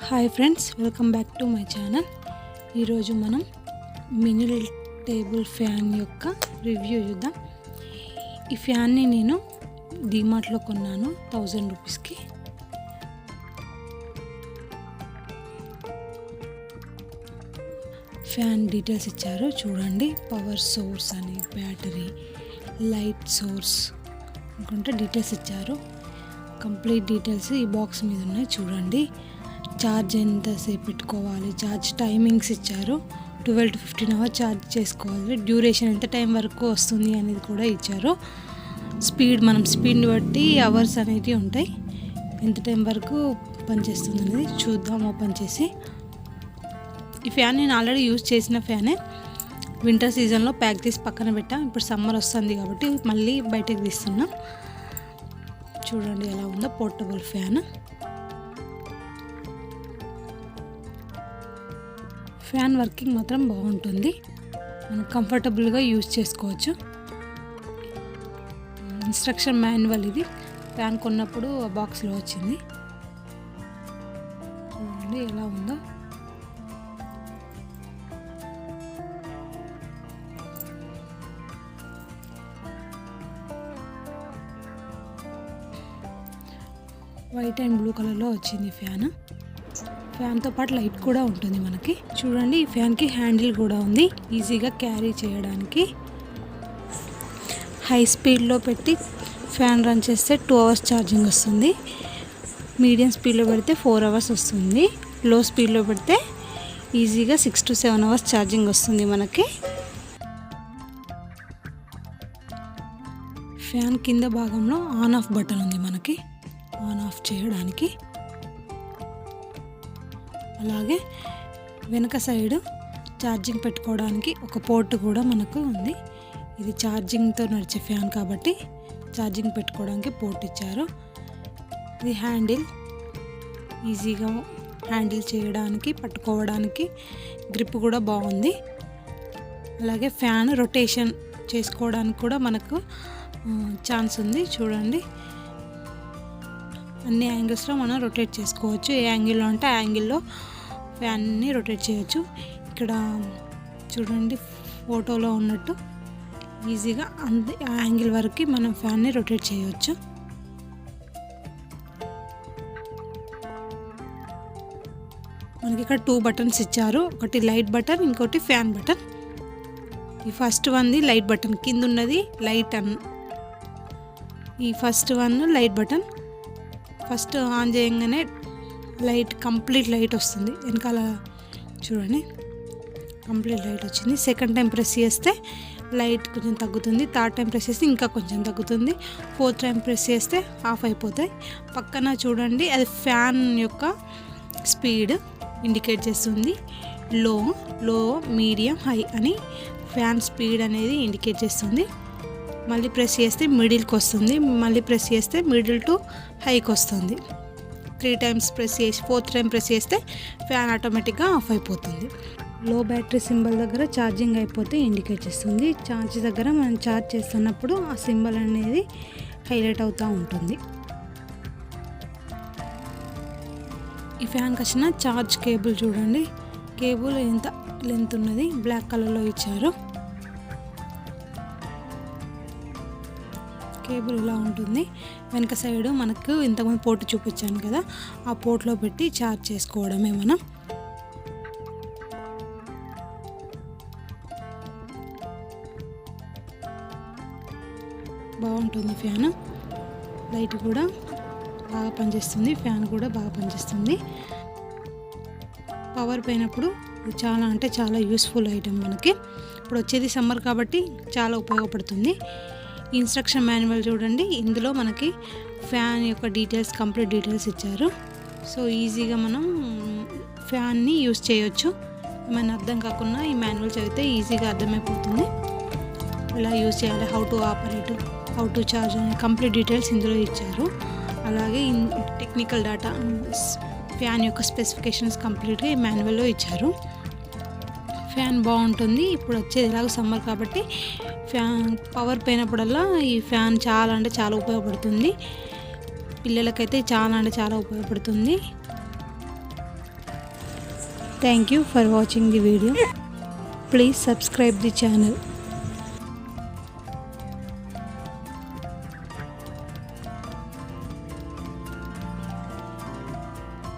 Hi friends, welcome back to my channel. ఈరోజు మనం mini table fan యొక్క review చూద్దాం. ఈ ఫ్యాన్ని నేను డిమార్ట్లో కొన్నాను 1000 రూపీస్కి. ఫ్యాన్ డీటెయిల్స్ ఇచ్చారు చూడండి. పవర్ సోర్స్ అని, బ్యాటరీ, లైట్ సోర్స్ అనుకుంటే డీటెయిల్స్ ఇచ్చారు. కంప్లీట్ డీటెయిల్స్ ఈ బాక్స్ మీద ఉన్నాయి చూడండి. ఛార్జ్ ఎంతసేపు పెట్టుకోవాలి, ఛార్జ్ టైమింగ్స్ ఇచ్చారు. 12 to 15 అవర్స్ ఛార్జ్ చేసుకోవాలి. డ్యూరేషన్ ఎంత టైం వరకు వస్తుంది అనేది కూడా ఇచ్చారు. మనం స్పీడ్ని బట్టి అవర్స్ అనేవి ఉంటాయి. ఎంత టైం వరకు పనిచేస్తుంది అనేది చూద్దాం ఓపెన్ చేసి. ఈ ఫ్యాన్ నేను ఆల్రెడీ యూజ్ చేసిన ఫ్యానే. వింటర్ సీజన్లో ప్యాక్ చేసి పక్కన పెట్టా. ఇప్పుడు సమ్మర్ వస్తుంది కాబట్టి మళ్ళీ బయటకు తీస్తున్నా. చూడండి ఎలా ఉందో పోర్టబుల్ ఫ్యాన్. ఫ్యాన్ వర్కింగ్ మాత్రం బాగుంటుంది. మనం కంఫర్టబుల్గా యూజ్ చేసుకోవచ్చు. ఇన్స్ట్రక్షన్ మాన్యువల్ ఇది. ఫ్యాన్ కొన్నప్పుడు బాక్స్లో వచ్చింది. చూడండి ఎలా ఉందో. వైట్ అండ్ బ్లూ కలర్లో వచ్చింది ఫ్యాన్. ఫ్యాన్తో పాటు లైట్ కూడా ఉంటుంది మనకి. చూడండి ఈ ఫ్యాన్కి హ్యాండిల్ కూడా ఉంది, ఈజీగా క్యారీ చేయడానికి. హై స్పీడ్లో పెట్టి ఫ్యాన్ రన్ చేస్తే 2 hours ఛార్జింగ్ వస్తుంది. మీడియం స్పీడ్లో పెడితే 4 hours వస్తుంది. లో స్పీడ్లో పెడితే ఈజీగా 6 to 7 hours ఛార్జింగ్ వస్తుంది మనకి. ఫ్యాన్ కింద భాగంలో ఆన్ ఆఫ్ బటన్ ఉంది మనకి, ఆన్ ఆఫ్ చేయడానికి. అలాగే వెనక సైడు ఛార్జింగ్ పెట్టుకోవడానికి ఒక పోర్ట్ కూడా మనకు ఉంది. ఇది ఛార్జింగ్తో నడిచే ఫ్యాన్ కాబట్టి ఛార్జింగ్ పెట్టుకోవడానికి పోర్ట్ ఇచ్చారు. ఇది హ్యాండిల్, ఈజీగా హ్యాండిల్ చేయడానికి, పట్టుకోవడానికి. గ్రిప్ కూడా బాగుంది. అలాగే ఫ్యాన్ రొటేషన్ చేసుకోవడానికి కూడా మనకు ఛాన్స్ ఉంది. చూడండి అన్ని యాంగిల్స్లో మనం రొటేట్ చేసుకోవచ్చు. ఏ యాంగిల్లో అంటే ఆ యాంగిల్లో ఫ్యాన్ని రొటేట్ చేయొచ్చు. ఇక్కడ చూడండి ఫోటోలో ఉన్నట్టు ఈజీగా ఆ యాంగిల్ వరకు మనం ఫ్యాన్ని రొటేట్ చేయవచ్చు. మనకి ఇక్కడ 2 buttons ఇచ్చారు. ఒకటి లైట్ బటన్, ఇంకోటి ఫ్యాన్ బటన్. ఈ ఫస్ట్ వన్ది లైట్ బటన్, కింద ఉన్నది లైట్ ఈ first one light button. First on చేయగానే కంప్లీట్ లైట్ వస్తుంది వెనకాల. చూడండి కంప్లీట్ లైట్ వచ్చింది. సెకండ్ టైం ప్రెస్ చేస్తే లైట్ కొంచెం తగ్గుతుంది. థర్డ్ టైం ప్రెస్ చేస్తే ఇంకా కొంచెం తగ్గుతుంది. ఫోర్త్ టైం ప్రెస్ చేస్తే ఆఫ్ అయిపోతాయి. పక్కన చూడండి అది ఫ్యాన్ యొక్క స్పీడ్ ఇండికేట్ చేస్తుంది. లో, మీడియం, హై అని ఫ్యాన్ స్పీడ్ అనేది ఇండికేట్ చేస్తుంది. మళ్ళీ ప్రెస్ చేస్తే మిడిల్కి వస్తుంది. మళ్ళీ ప్రెస్ చేస్తే మిడిల్ టు హైకి వస్తుంది. 3 times ప్రెస్ చేసి 4th time ప్రెస్ చేస్తే ఫ్యాన్ ఆటోమేటిక్గా ఆఫ్ అయిపోతుంది. లో బ్యాటరీ సింబల్ దగ్గర ఛార్జింగ్ అయిపోతే ఇండికేట్ చేస్తుంది. ఛార్జ్ దగ్గర మనం ఛార్జ్ చేస్తున్నప్పుడు ఆ సింబల్ అనేది హైలైట్ అవుతూ ఉంటుంది. ఈ ఫ్యాన్కి వచ్చిన ఛార్జ్ కేబుల్ చూడండి. కేబుల్ ఎంత లెంత్ ఉన్నది, బ్లాక్ కలర్లో ఇచ్చారు. కేబుల్ ఇలా ఉంటుంది. వెనక సైడు మనకు ఇంతకుముందు పోర్ట్ చూపించాను కదా, ఆ పోర్ట్లో పెట్టి ఛార్జ్ చేసుకోవడమే మనం. బాగుంటుంది ఫ్యాన్. లైట్ కూడా బాగా పనిచేస్తుంది, ఫ్యాన్ కూడా బాగా పనిచేస్తుంది. పవర్ పోయినప్పుడు ఇది చాలా యూస్ఫుల్ ఐటెం మనకి. ఇప్పుడు వచ్చేది సమ్మర్ కాబట్టి చాలా ఉపయోగపడుతుంది. ఇన్స్ట్రక్షన్ మాన్యువల్ చూడండి. ఇందులో మనకి ఫ్యాన్ యొక్క కంప్లీట్ డీటెయిల్స్ ఇచ్చారు. సో ఈజీగా మనం ఫ్యాన్ని యూస్ చేయొచ్చు. ఏమైనా అర్థం కాకుండా ఈ మాన్యువల్ చదివితే ఈజీగా అర్థమైపోతుంది. ఇలా యూజ్ చేయాలి, how to operate, how to charge అనే కంప్లీట్ డీటెయిల్స్ ఇందులో ఇచ్చారు. అలాగే టెక్నికల్ డేటా, ఫ్యాన్ యొక్క స్పెసిఫికేషన్స్ కంప్లీట్గా ఈ మాన్యువల్లో ఇచ్చారు. ఫ్యాన్ బాగుంటుంది. ఇప్పుడు వచ్చేది ఎలాగో సమ్మర్ కాబట్టి ఫ్యాన్ పవర్ పోయినప్పుడల్లా ఈ ఫ్యాన్ చాలా ఉపయోగపడుతుంది. పిల్లలకైతే చాలా ఉపయోగపడుతుంది. Thank you for watching the video. Please subscribe the channel.